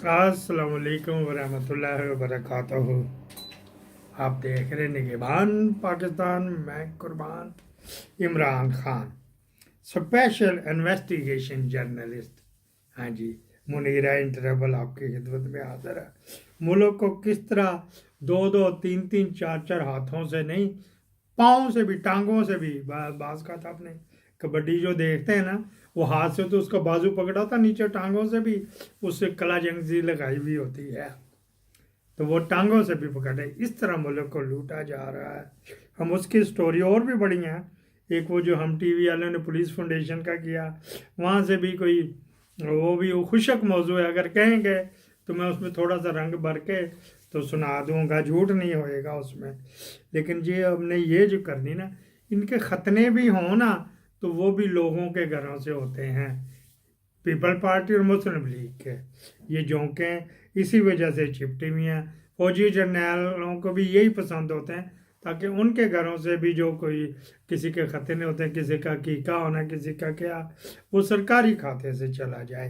अस्सलाम वालेकुम वरहमतुल्लाहि वबरकातुहू। आप देख रहे निगहबान पाकिस्तान, मैं कुर्बान Imran Khan, special investigation journalist. हाँ जी, मुनीरा इंटरवल आपकी खिदमत में हाजिर है। मुल्क को किस तरह दो दो तीन तीन चार चार हाथों से नहीं, पाँव से भी, टांगों से भी, बाज का था आपने कबड्डी जो देखते हैं ना, वो हाथ से तो उसका बाजू पकड़ा था, नीचे टांगों से भी उससे कला जंगजी लगाई हुई होती है, तो वो टांगों से भी पकड़े। इस तरह मुल्क को लूटा जा रहा है। हम उसकी स्टोरी और भी बड़ी हैं। एक वो जो हम टीवी वालों ने पुलिस फाउंडेशन का किया, वहाँ से भी कोई, वो भी वो खुशक मौजू है, अगर कहेंगे तो मैं उसमें थोड़ा सा रंग भर के तो सुना दूंगा, झूठ नहीं होएगा उसमें। लेकिन ये हमने ये जो करनी ना, इनके खतने भी हों ना, तो वो भी लोगों के घरों से होते हैं, पीपल पार्टी और मुस्लिम लीग के। ये जोंकें इसी वजह से चिपटी हुई हैं। फौजी जर्नैलों को भी यही पसंद होते हैं, ताकि उनके घरों से भी जो कोई किसी के खतने होते हैं, किसी का कीका होना, किसी का क्या, वो सरकारी खाते से चला जाए।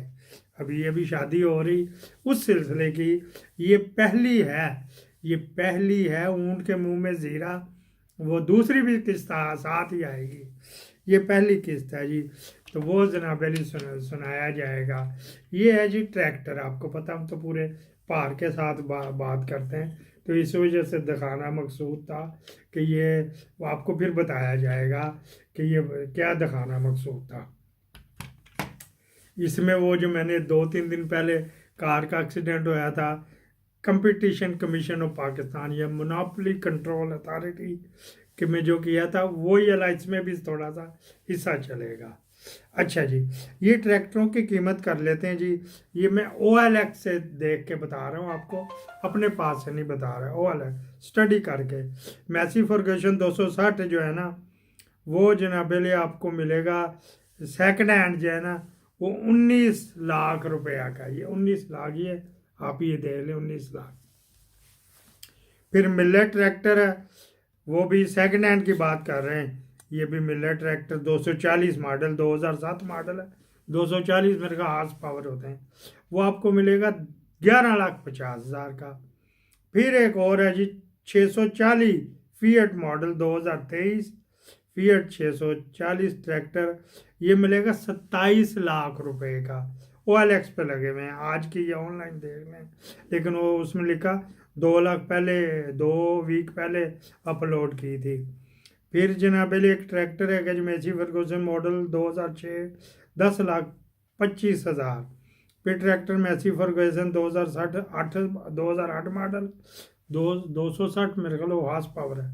अभी शादी हो रही उस सिलसिले की, ये पहली है ऊँट के मुंह में जीरा। वो दूसरी भी किस्त साथ ही आएगी, ये पहली किस्त है जी। तो वो जनाब अली सुनाया जाएगा। ये है जी ट्रैक्टर, आपको पता, हम तो पूरे भार के साथ बात करते हैं, तो इस वजह से दिखाना मकसूद था कि ये, वो आपको फिर बताया जाएगा कि ये क्या दिखाना मकसूद था। इसमें वो जो मैंने 2-3 दिन पहले कार का एक्सीडेंट होया था, कंपटीशन कमीशन ऑफ पाकिस्तान या मोनोपोली कंट्रोल अथॉरिटी कि में जो किया था, वो ये इसमें भी थोड़ा सा हिस्सा चलेगा। अच्छा जी, ये ट्रैक्टरों की कीमत कर लेते हैं जी। ये मैं OLX से देख के बता रहा हूँ आपको, अपने पास से नहीं बता रहा, OLX स्टडी करके। मैसी फर्गूसन 260 जो है ना, वो जनाब लिए आपको मिलेगा सेकंड हैंड जो है ना, वो 19 लाख रुपया का। ये 19 लाख, ये आप ये देख लें, 19 लाख। फिर मिलर ट्रैक्टर है, वो भी सेकंड हैंड की बात कर रहे हैं। ये भी मिलर ट्रैक्टर 240 मॉडल, 2007 मॉडल है। 240 मेरे का हार्स पावर होते हैं। वो आपको मिलेगा 11,50,000 का। फिर एक और है जी 640 फीएट मॉडल 2023, फीएट 640 ट्रैक्टर, ये मिलेगा 27 लाख रुपए का। OLX पे लगे हुए हैं, आज की या ऑनलाइन देख लें, लेकिन वो उसमें लिखा 2 लाख पहले, 2 वीक पहले अपलोड की थी। फिर जनाब एक ट्रैक्टर है गजमेसी फर्गूसन मॉडल 2006, 10,25,000। फिर ट्रैक्टर मैसी फर्गूसन 2008 मॉडल, 260 मेरे ख्याल हार्स पावर है।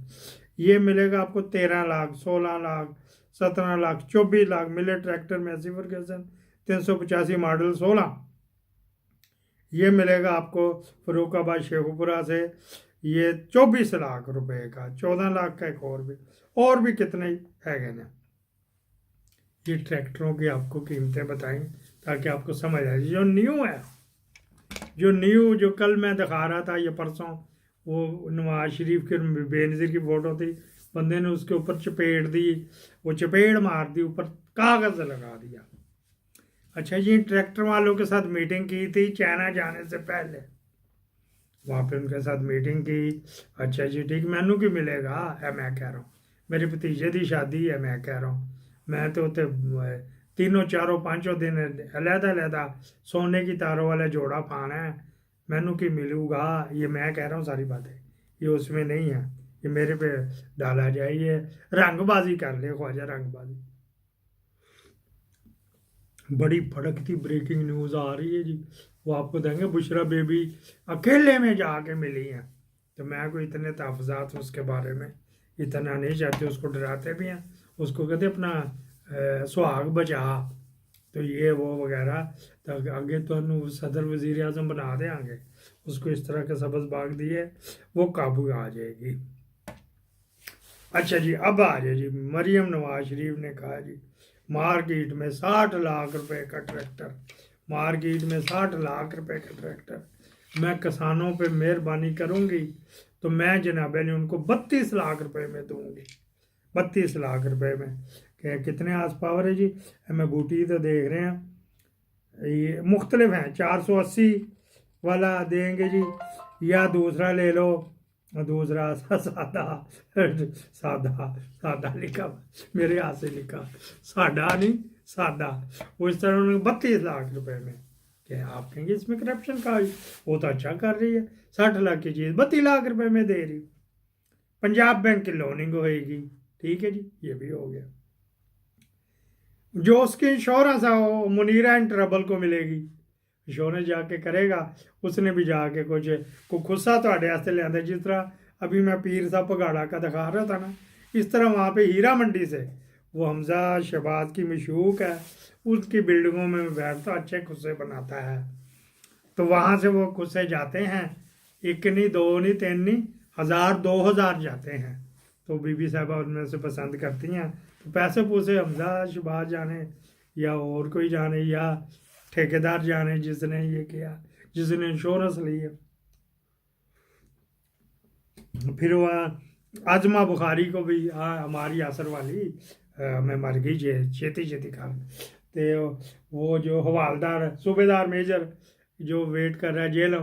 ये मिलेगा आपको 13 लाख, 16 लाख, 17 लाख, 24 लाख मिले ट्रैक्टर मैसी फर्गूसन 385 मॉडल 16। ये मिलेगा आपको फरुखाबाद शेखुपुरा से, ये 24 लाख रुपए का। 14 लाख का एक और भी कितने है ना। ये ट्रैक्टरों की आपको कीमतें बताएं ताकि आपको समझ आए। जो न्यू जो कल मैं दिखा रहा था, ये परसों, वो नवाज शरीफ के बेनज़ीर की फ़ोटो थी, बंदे ने उसके ऊपर चपेट दी, वो चपेट मार दी, ऊपर कागज़ लगा दिया। अच्छा जी, ट्रैक्टर वालों के साथ मीटिंग की थी चाइना जाने से पहले, वहाँ पे उनके साथ मीटिंग की। अच्छा जी, ठीक, मैनू की मिलेगा है, मैं कह रहा हूँ, मेरे भतीजे की शादी है, मैं कह रहा हूँ, मैं तो उतने 3-4-5 दिन अलहदा सोने की तारों वाला जोड़ा पाना है, मैनू की मिलूगा, ये मैं कह रहा हूँ सारी बातें, ये उसमें नहीं है, ये मेरे पे डाला जाए, ये रंगबाजी कर ले ख्वाजा, रंगबाजी। बड़ी भड़कती ब्रेकिंग न्यूज़ आ रही है जी, वो आपको देंगे, बुशरा बेबी अकेले में जाके मिली हैं। तो मैं कोई इतने तहफ़्ज़ात उसके बारे में इतना नहीं चाहते, उसको डराते भी हैं, उसको कहते अपना सुहाग बचा, तो ये वो वगैरह, तो आगे तो सदर वजीर आजम बना देंगे उसको, इस तरह के सबज बाग दिए, वो काबू आ जाएगी। अच्छा जी, अब आ जाए जी, मरियम नवाज शरीफ ने कहा जी मार्केट में 60 लाख रुपए का ट्रैक्टर, मार्केट में 60 लाख रुपए का ट्रैक्टर, मैं किसानों पे मेहरबानी करूंगी तो मैं जनाब अली उनको 32 लाख रुपए में दूंगी, 32 लाख रुपए में। कितने आस पावर है जी, मैं बूटी तो देख रहे हैं, ये मुख्तलिफ हैं, 480 वाला देंगे जी, या दूसरा ले लो, दूसरा सादा सादा सादा लिखा, मेरे हाथ से लिखा, सादा नहीं सादा, वो इस तरह उन्होंने 32 लाख रुपए में। क्या आप कहेंगे इसमें करप्शन का, वो तो अच्छा कर रही है, 60 लाख की चीज़ 32 लाख रुपए में दे रही। पंजाब बैंक की लोनिंग होएगी, ठीक है जी, ये भी हो गया। जो उसकी इंश्योरेंस है वो मुनीरा एंड ट्रबल को मिलेगी, इंश्योरेंस जाके करेगा, उसने भी जाके कुछ खुस्सा थोड़े वास्ते लिया, जिस तरह अभी मैं पीर साहब पगाड़ा का दिखा रहा था ना, इस तरह वहाँ पे हीरा मंडी से वो हमजा शहबाज की मशूक है, उसकी बिल्डिंगों में बैठता अच्छे खुस्से बनाता है, तो वहाँ से वो खुस्से जाते हैं, एक नहीं दो नहीं तीन नहीं 1000 2000 जाते हैं, तो बीबी साहबा उनमें से पसंद करती हैं, तो पैसे पूसे हमजा शहबाज जाने या और कोई जाने या ठेकेदार जाने जिसने ये किया, जिसने इंश्योरेंस ली है। फिर वह आजमा बुखारी को भी हमारी असर वाली मैं मर गई छेती छेती खा, तो वो जो हवालदार सूबेदार मेजर जो वेट कर रहा है जेल,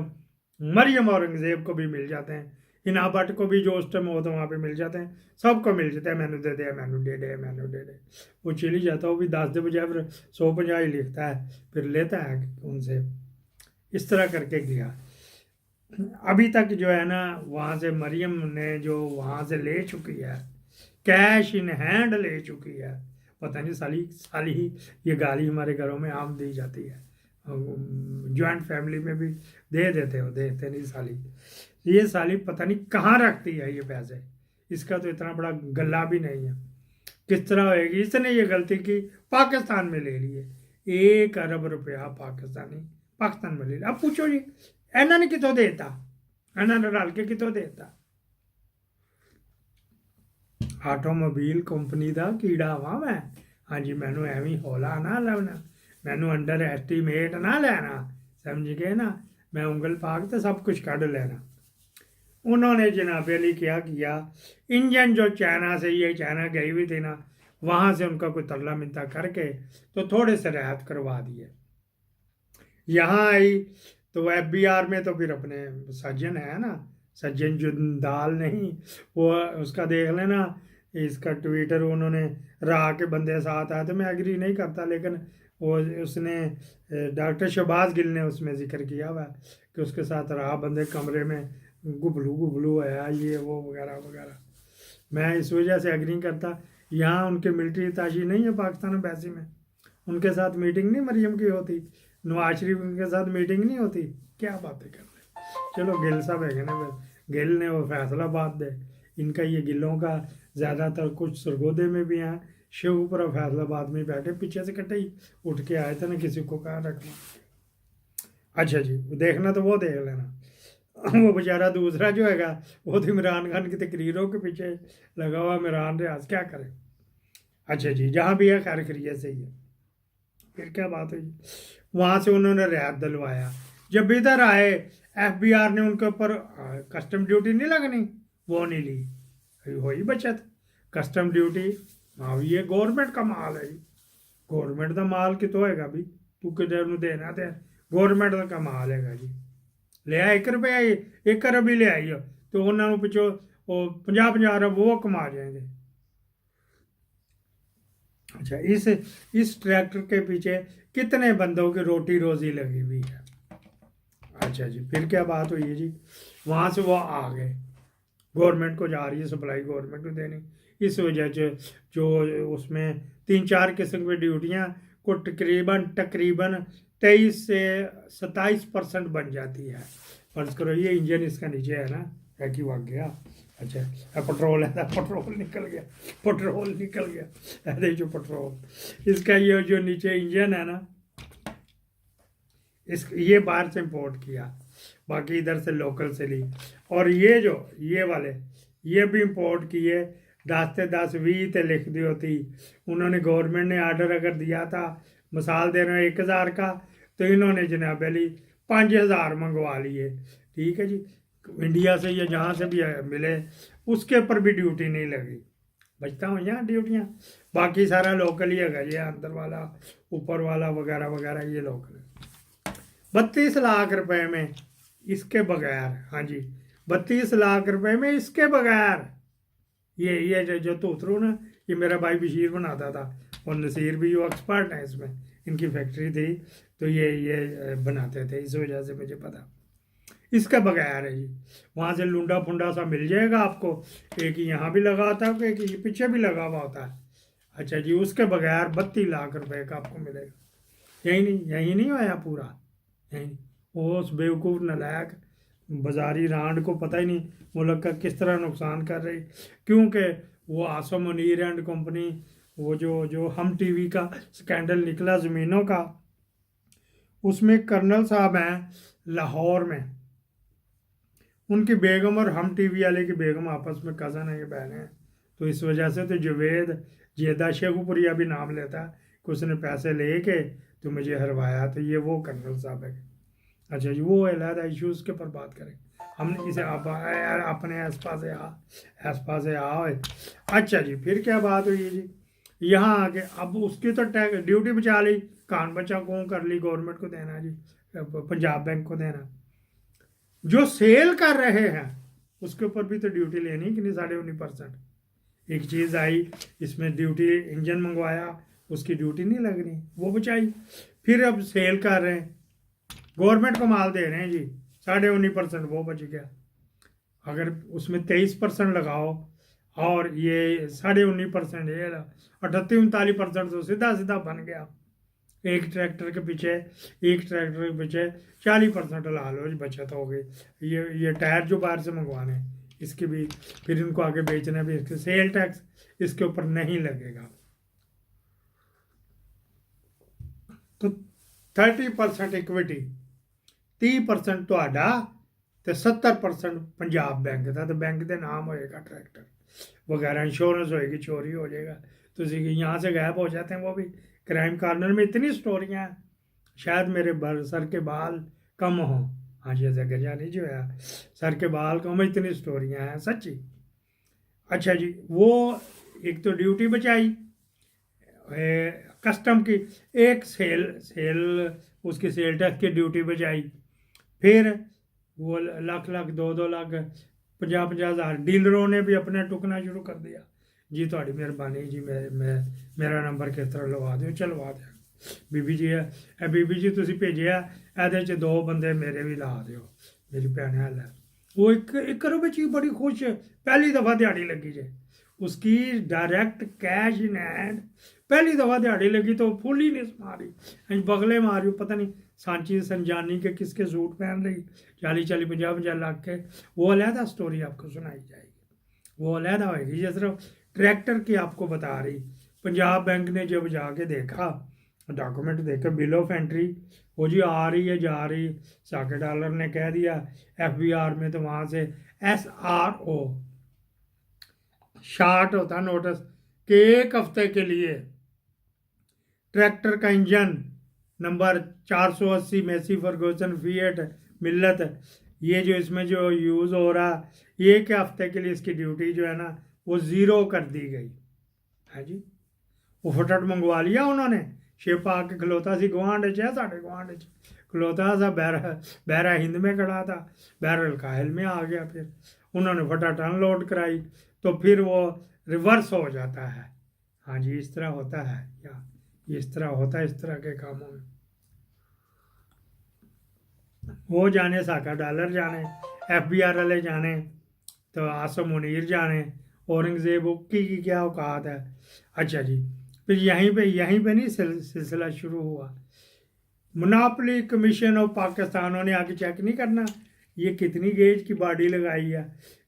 मरियम औरंगजेब को भी मिल जाते हैं, हिना भट्ट को भी जो उस टाइम होता है वहाँ पे मिल जाते हैं, सबको मिल जाता है, मैनू दे दे मैनू दे दे मैनू दे दे, वो चली जाता है, वो भी 10 के बजाय फिर 150 ही लिखता है, फिर लेता है उनसे, इस तरह करके गया। अभी तक जो है ना वहाँ से मरियम ने जो वहाँ से ले चुकी है, कैश इन हैंड ले चुकी है, पता नहीं साली साली ही ये गाली हमारे घरों में आम दी जाती है, जॉइंट फैमिली में भी दे देते हो, देते नहीं साली, ये साली पता नहीं कहाँ रखती है ये पैसे, इसका तो इतना बड़ा गला भी नहीं है, किस तरह होएगी, इसने ये गलती की पाकिस्तान में ले ली है, 1 अरब रुपया पाकिस्तान में ले लिया। अब पूछो जी इन्होंने कितों देता, इन्होंने रल के कितों देता, आटोमोबाइल कंपनी का कीड़ा वा मैं, हाँ जी, मैनू एवं हौला ना लाना, मैनू अंडर एस्टीमेट ना लेना, समझ गए ना, मैं उंगल पाक तो सब कुछ कढ़ लेना। उन्होंने जनाब अली क्या किया, इंजन जो चाइना से, ये चाइना गई हुई थी ना, वहाँ से उनका कोई तरला मिनता करके तो थोड़े से राहत करवा दिए, यहाँ आई तो FBR में तो फिर अपने सज्जन है ना, सज्जन जुंदाल नहीं, वो उसका देख लेना, इसका ट्विटर उन्होंने राह के बंदे साथ आए, तो मैं एग्री नहीं करता, लेकिन वो उसने डॉक्टर शहबाज गिल ने उसमें जिक्र किया हुआ कि उसके साथ राह बंदे कमरे में गुबलू गुबलू है, ये वो वगैरह वगैरह, मैं इस वजह से एग्री नहीं करता। यहाँ उनके मिलिट्री ताशी नहीं है पाकिस्तान एम्बेसी में, उनके साथ मीटिंग नहीं मरियम की होती, नवाज शरीफ उनके साथ मीटिंग नहीं होती, क्या बातें कर रहे। चलो गिल साहब है ना, गिल ने वो फैसलाबाद दे, इनका ये गिलों का ज़्यादातर कुछ सरगोदे में भी हैं, शेखपुरा फैसलाबाद में बैठे, पीछे से कटे ही उठ के आए थे ना, किसी को कहाँ रखना। अच्छा जी, देखना तो वो देख लेना, वो बेचारा दूसरा जो हैगा वो तो इमरान खान की तकरीरों के पीछे लगा हुआ, इमरान रियाज क्या करे। अच्छा जी, जहाँ भी है खैर खैरियत से ही है। फिर क्या बात हुई, वहाँ से उन्होंने रियायत दिलवाया, जब इधर आए FBR ने उनके ऊपर कस्टम ड्यूटी नहीं लगनी, वो नहीं ली, वही बचत कस्टम ड्यूटी। हाँ, ये गवर्नमेंट का माल है, गवर्नमेंट का माल कितों हैगा भी, तू किधर देना ते गवर्नमेंट का माल हैगा जी, ले आ 1 रुपया ही 1 अरब ही ले आई हो, तो उन्होंने पिछों वो 50-50 अरब वो कमा जाएंगे। अच्छा, इस ट्रैक्टर के पीछे कितने बंदों की रोटी रोजी लगी हुई है। अच्छा जी, फिर क्या बात हुई है जी, वहाँ से वो आ गए, गवर्नमेंट को जा रही है सप्लाई, गवर्नमेंट को देनी, इस वजह से जो उसमें 3-4 किस्म की ड्यूटियाँ को तकरीबन 23 से 27% बन जाती है। फर्ज करो ये इंजन इसका नीचे है ना, कि वग गया। अच्छा पेट्रोल है, पेट्रोल निकल गया, पेट्रोल निकल गया, ऐसे जो पेट्रोल इसका ये जो नीचे इंजन है ना, ये बाहर से इंपोर्ट किया, बाकी इधर से लोकल से ली। और ये वाले ये भी इंपोर्ट किए, 10 ते 10 20 ते लिख दी होती। उन्होंने गवर्नमेंट ने आर्डर अगर दिया था, मिसाल दे रहे हैं 1000 का, तो इन्होंने जनाब अली 5000 मंगवा लिए। ठीक है जी, इंडिया से या जहाँ से भी मिले उसके ऊपर भी ड्यूटी नहीं लगी। बचता हूँ यहाँ ड्यूटियाँ, बाकी सारा लोकल ही है। ये अंदर वाला ऊपर वाला वगैरह वगैरह ये लोकल है। 32 लाख रुपए में इसके बगैर, हाँ जी 32 लाख रुपए में इसके बगैर, ये जो तोतरू ना, ये मेरा भाई बशीर बनाता था, और नसीर भी वो एक्सपर्ट है इसमें, इनकी फैक्ट्री थी, तो ये बनाते थे, इस वजह से मुझे पता। इसके बगैर है जी, वहाँ से लुंडा फुंडा सा मिल जाएगा आपको, एक यहाँ भी लगा होता है, एक ये पीछे भी लगा हुआ होता है। अच्छा जी, उसके बगैर 32 लाख रुपए का आपको मिलेगा। यही नहीं होया पूरा, यही वो उस बेवकूफ़ नलायक बाजारी रांड को पता ही नहीं मुल्क का किस तरह नुकसान कर रही, क्योंकि वो आसम मुनीर एंड कंपनी, वो जो हम टीवी का स्कैंडल निकला ज़मीनों का, उसमें कर्नल साहब हैं लाहौर में, उनकी बेगम और हम टीवी वाले की बेगम आपस में कज़न है, ये बहन है। तो इस वजह से तो जवेद जेदा शेखुपुरिया भी नाम लेता है कि उसने पैसे लेके तो मुझे हरवाया, तो ये वो कर्नल साहब है। अच्छा जी, वो अलहदा इशूज़ के ऊपर बात करें, हमने इसे अपने आस पास आओ। अच्छा जी, फिर क्या बात हुई जी, यहाँ आके अब उसकी तो ड्यूटी बचा ली, कान बचा कौन कर ली, गवर्नमेंट को देना जी, पंजाब बैंक को देना। जो सेल कर रहे हैं उसके ऊपर भी तो ड्यूटी लेनी कि नहीं, 19.5%। एक चीज़ आई इसमें ड्यूटी, इंजन मंगवाया, उसकी ड्यूटी नहीं लग रही, वो बचाई। फिर अब सेल कर रहे हैं, गवर्नमेंट को माल दे रहे हैं जी, 19.5%, वो बच गया। अगर उसमें 23% लगाओ और ये 19.5%, ये 38-39% तो सीधा सीधा बन गया। एक ट्रैक्टर के पीछे 40% ला लो, बचत हो गई। ये टायर जो बाहर से मंगवाने, इसकी भी फिर इनको आगे बेचना भी, इसके सेल टैक्स इसके ऊपर नहीं लगेगा। तो 30% इक्विटी, 30% तो आडा, तो 70% पंजाब बैंक का, तो बैंक के नाम होएगा ट्रैक्टर वगैरह, इंश्योरेंस होएगी, चोरी हो जाएगा तो यहाँ से गायब हो जाते हैं वो भी। क्राइम कॉर्नर में इतनी स्टोरियाँ हैं, शायद मेरे सर के बाल कम हों। हाँ जी, ऐसा गजानी जो है, सर के बाल कम, इतनी स्टोरियाँ हैं सच्ची। अच्छा जी, वो एक तो ड्यूटी बचाई कस्टम की, एक सेल उसकी सेल टैक्स की ड्यूटी बचाई, फिर वो लाख 2 लाख 50 हज़ार डीलरों ने भी अपना टुकना शुरू कर दिया जी, थोड़ी मेहरबानी जी, मेरा नंबर किस तरह लवा दो, चलवा दें बीबी जी है, बीबी जी तुम भेजे ए 2 बंदे मेरे भी ला दो, मेरी भैन है। वो एक करो बच्ची बड़ी खुश, पहली दफ़ा दिहाड़ी लगी जे उसकी, डायरेक्ट कैश इन हैंड, पहली दफ़ा दिहाड़ी लगी तो फुल ही नहीं मारी, बगले मारी, पता नहीं सांची संजानी के किसके सूट पहन रही, 40-50 लाख के। वो अलहदा स्टोरी आपको सुनाई जाएगी, वो अलहदा होगी। जिस तरह ट्रैक्टर की आपको बता रही, पंजाब बैंक ने जब जाके देखा, डॉक्यूमेंट देखा, बिल ऑफ एंट्री, वो जी आ रही है जा रही, साके डॉलर ने कह दिया FBR में, तो वहाँ से SRO शार्ट होता नोटिस कि 1 हफ्ते के लिए ट्रैक्टर का engine number 480 Messi Ferguson fiat मिल्लत, ये जो इसमें जो यूज़ हो रहा, 1 हफ्ते के लिए इसकी ड्यूटी जो है ना वो 0 कर दी गई है जी। वो फटट मंगवा लिया उन्होंने, शिप आके खलोता सी गुआंढ है, साढ़े गुआंढ खलोता सा, बहरा हिंद में खड़ा था, बहर काहिल में आ गया, फिर उन्होंने फटाफट अनलोड कराई, तो फिर वो रिवर्स हो जाता है। हाँ जी, इस तरह होता है, या इस तरह होता है, इस तरह के कामों में वो जाने, साका डॉलर जाने, FBR वाले जाने, तो आसम मुनीर जाने, औरंगजेब की क्या औकात है। अच्छा जी, फिर यहीं पे नहीं सिलसिला शुरू हुआ। मोनोपोली कमीशन ऑफ पाकिस्तान ने आके चेक नहीं करना ये कितनी गेज की बॉडी लगाई है,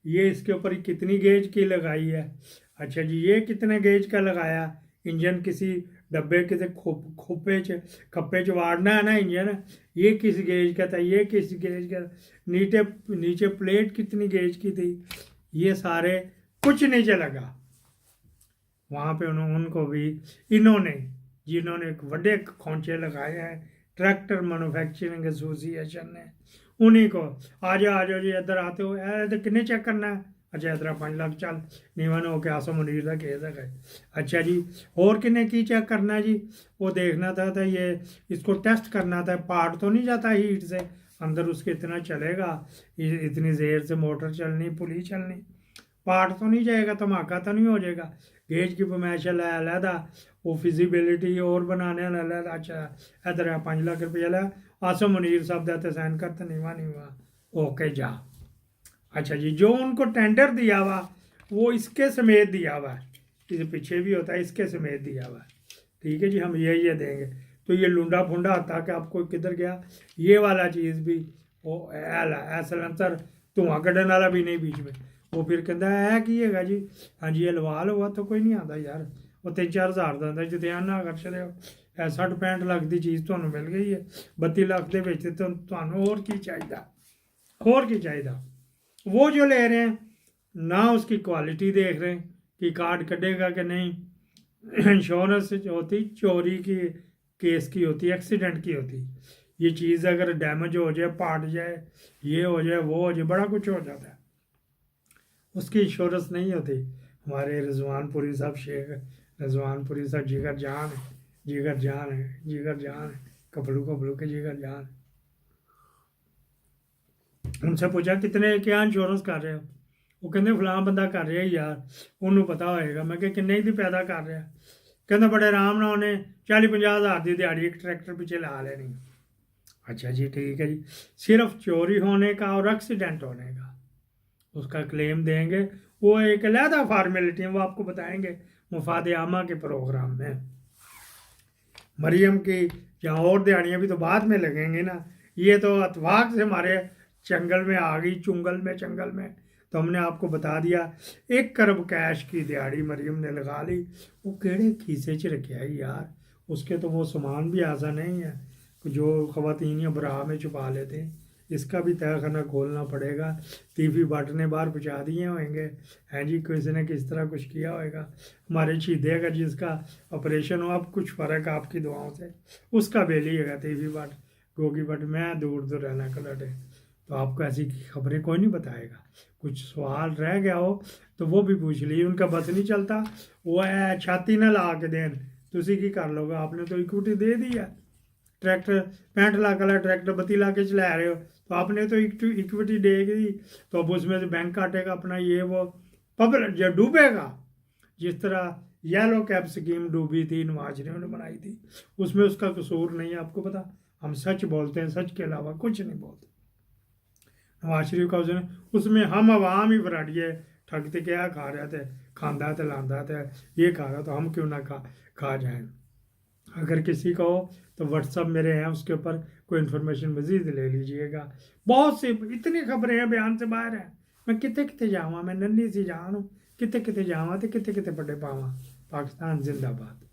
ये इसके ऊपर कितनी गेज की लगाई है। अच्छा जी, ये कितने गेज का लगाया। इंजन किसी डब्बे किसी खोपे च खप्पे च वाड़ना है ना इंजन, ये किस गेज का था, ये किस गेज का। नीचे नीचे प्लेट कितनी गेज की थी, ये सारे कुछ नहीं चलेगा। वहाँ पे उनको भी इन्होंने जिन्होंने बड़े खोंचे लगाए हैं ट्रैक्टर मैन्युफैक्चरिंग एसोसिएशन ने, उन्हीं को आ जाओ जी इधर आते हो, इधर किन्ने चेक करना है। अच्छा इधर 5 लाख चल नीवन हो के आसम मुनीर का केस है। अच्छा जी, और किन्ने की चेक करना है जी, वो देखना था ये इसको टेस्ट करना था, पार्ट तो नहीं जाता हीट से अंदर उसके इतना चलेगा, इतनी देर से मोटर चलनी पुली चलनी, पार्ट तो नहीं जाएगा, धमाका तो नहीं हो जाएगा। गेज की पमैशल है अलहदा, वो फिजिबिलिटी और बनाने अलहदा। अच्छा इधर है 5 लाख रुपया लै आसम मुनीर साहब देते साइन करते नहीं हुआ ओके जा। अच्छा जी, जो उनको टेंडर दिया हुआ वो इसके समेत दिया हुआ है, इस पीछे भी होता है इसके समेत दिया हुआ है। ठीक है जी, हम ये देंगे। तो ये लुंडा फुंडा आता कि आपको किधर गया, ये वाला चीज़ भी वो सलंसर धुआं कढ़न वाला भी नहीं बीच में। वो फिर कहता है की है जी, हाँ जी ये लवा लो, तो कोई नहीं आता यार, वो 3-4 हज़ार का आता जो ध्यान ना कर छड़े 60-65 लाख की चीज़ तो मिल गई है 32 लाख के बेचते तो होर की चाहिए, होर की चाहिए। वो जो ले रहे हैं ना उसकी क्वालिटी देख रहे हैं कि कार्ड कटेगा कि नहीं। इंश्योरेंस होती चोरी की केस की होती, एक्सीडेंट की होती। ये चीज़ अगर डैमेज हो जाए, पाट जाए, ये हो जाए, वो हो जाए, बड़ा कुछ हो जाता है, उसकी इंश्योरेंस नहीं होती। हमारे रिजवानपुरी साहब शेख रिजवानपुरी साहब जिगर जान है, जिगर जान है, जिगर जान है, कपड़ू कपड़ू के जिगर जान है। उनसे पूछा कितने क्या इंश्योरेंस कर रहे हो, वो कहते फलां बंदा कर रहा है यार, उन्होंने पता होएगा। मैं किन्ने दी पैदा कर रहा, कहते बड़े आराम ना उन्हें 40-50 हज़ार की दिहाड़ी एक ट्रैक्टर पीछे ला लेनी। अच्छा जी ठीक है जी, सिर्फ चोरी होने का और एक्सीडेंट होने का उसका क्लेम देंगे, वो एक अलहदा फॉर्मेलिटी है, वो आपको बताएंगे मुफाद आमा के प्रोग्राम में। मरियम की या और दिहाड़ियाँ भी तो बाद में लगेंगी ना, ये तो अतवाक से हमारे चंगल में आ गई, चंगल में तो हमने आपको बता दिया 1 करोड़ कैश की दिहाड़ी मरियम ने लगा ली। वो केड़े खीसे च रखे है यार, उसके तो वो सामान भी ऐसा नहीं है जो ख़वातीन या बराह में छुपा लेते हैं। इसका भी तहखाना खोलना पड़ेगा, तीफी बांटने बाहर पहुँचा दिए होंगे हैं जी, किसी ने किस तरह कुछ किया होगा। हमारे शहीदे का जिसका ऑपरेशन हो, अब कुछ फ़र्क आपकी दुआओं से उसका बेलिएगा तीफी बाट गोगी बट मैं दूर दूर रहना कलटे, तो आपको ऐसी खबरें कोई नहीं बताएगा। कुछ सवाल रह गया हो तो वो भी पूछ लीजिए, उनका बस नहीं चलता, वो है छाती ना ला के देन तुसी की कर लोगे, आपने तो इक्विटी दे दी है। ट्रैक्टर 65 लाख वाला ट्रैक्टर 32 लाख के चला रहे हो, तो आपने तो इक्विटी देगी, तो अब उसमें से बैंक काटेगा अपना, ये वो पब्लिक जो डूबेगा। जिस तरह येलो कैप स्कीम डूबी थी, नवाज शरीफ ने बनाई थी, उसमें उसका कसूर नहीं है, आपको पता। हम सच बोलते हैं, सच के अलावा कुछ नहीं बोलते। नवाज शरीफ का उसमें हम आवाम ही फराडिए ठगते क्या खा रहे थे, खांदा थे लांदा थे, ये खा रहा, तो हम क्यों ना खा जाए। अगर किसी का हो तो व्हाट्सअप मेरे हैं, उसके ऊपर कोई इन्फॉर्मेशन मजीद ले लीजिएगा। बहुत सी इतनी खबरें हैं बयान से बाहर हैं, मैं कितने कितने जावा, मैं नन्ही सी जान हूँ, कितने कितने जावा तो कितने कितने बड़े पावा। पाकिस्तान जिंदाबाद।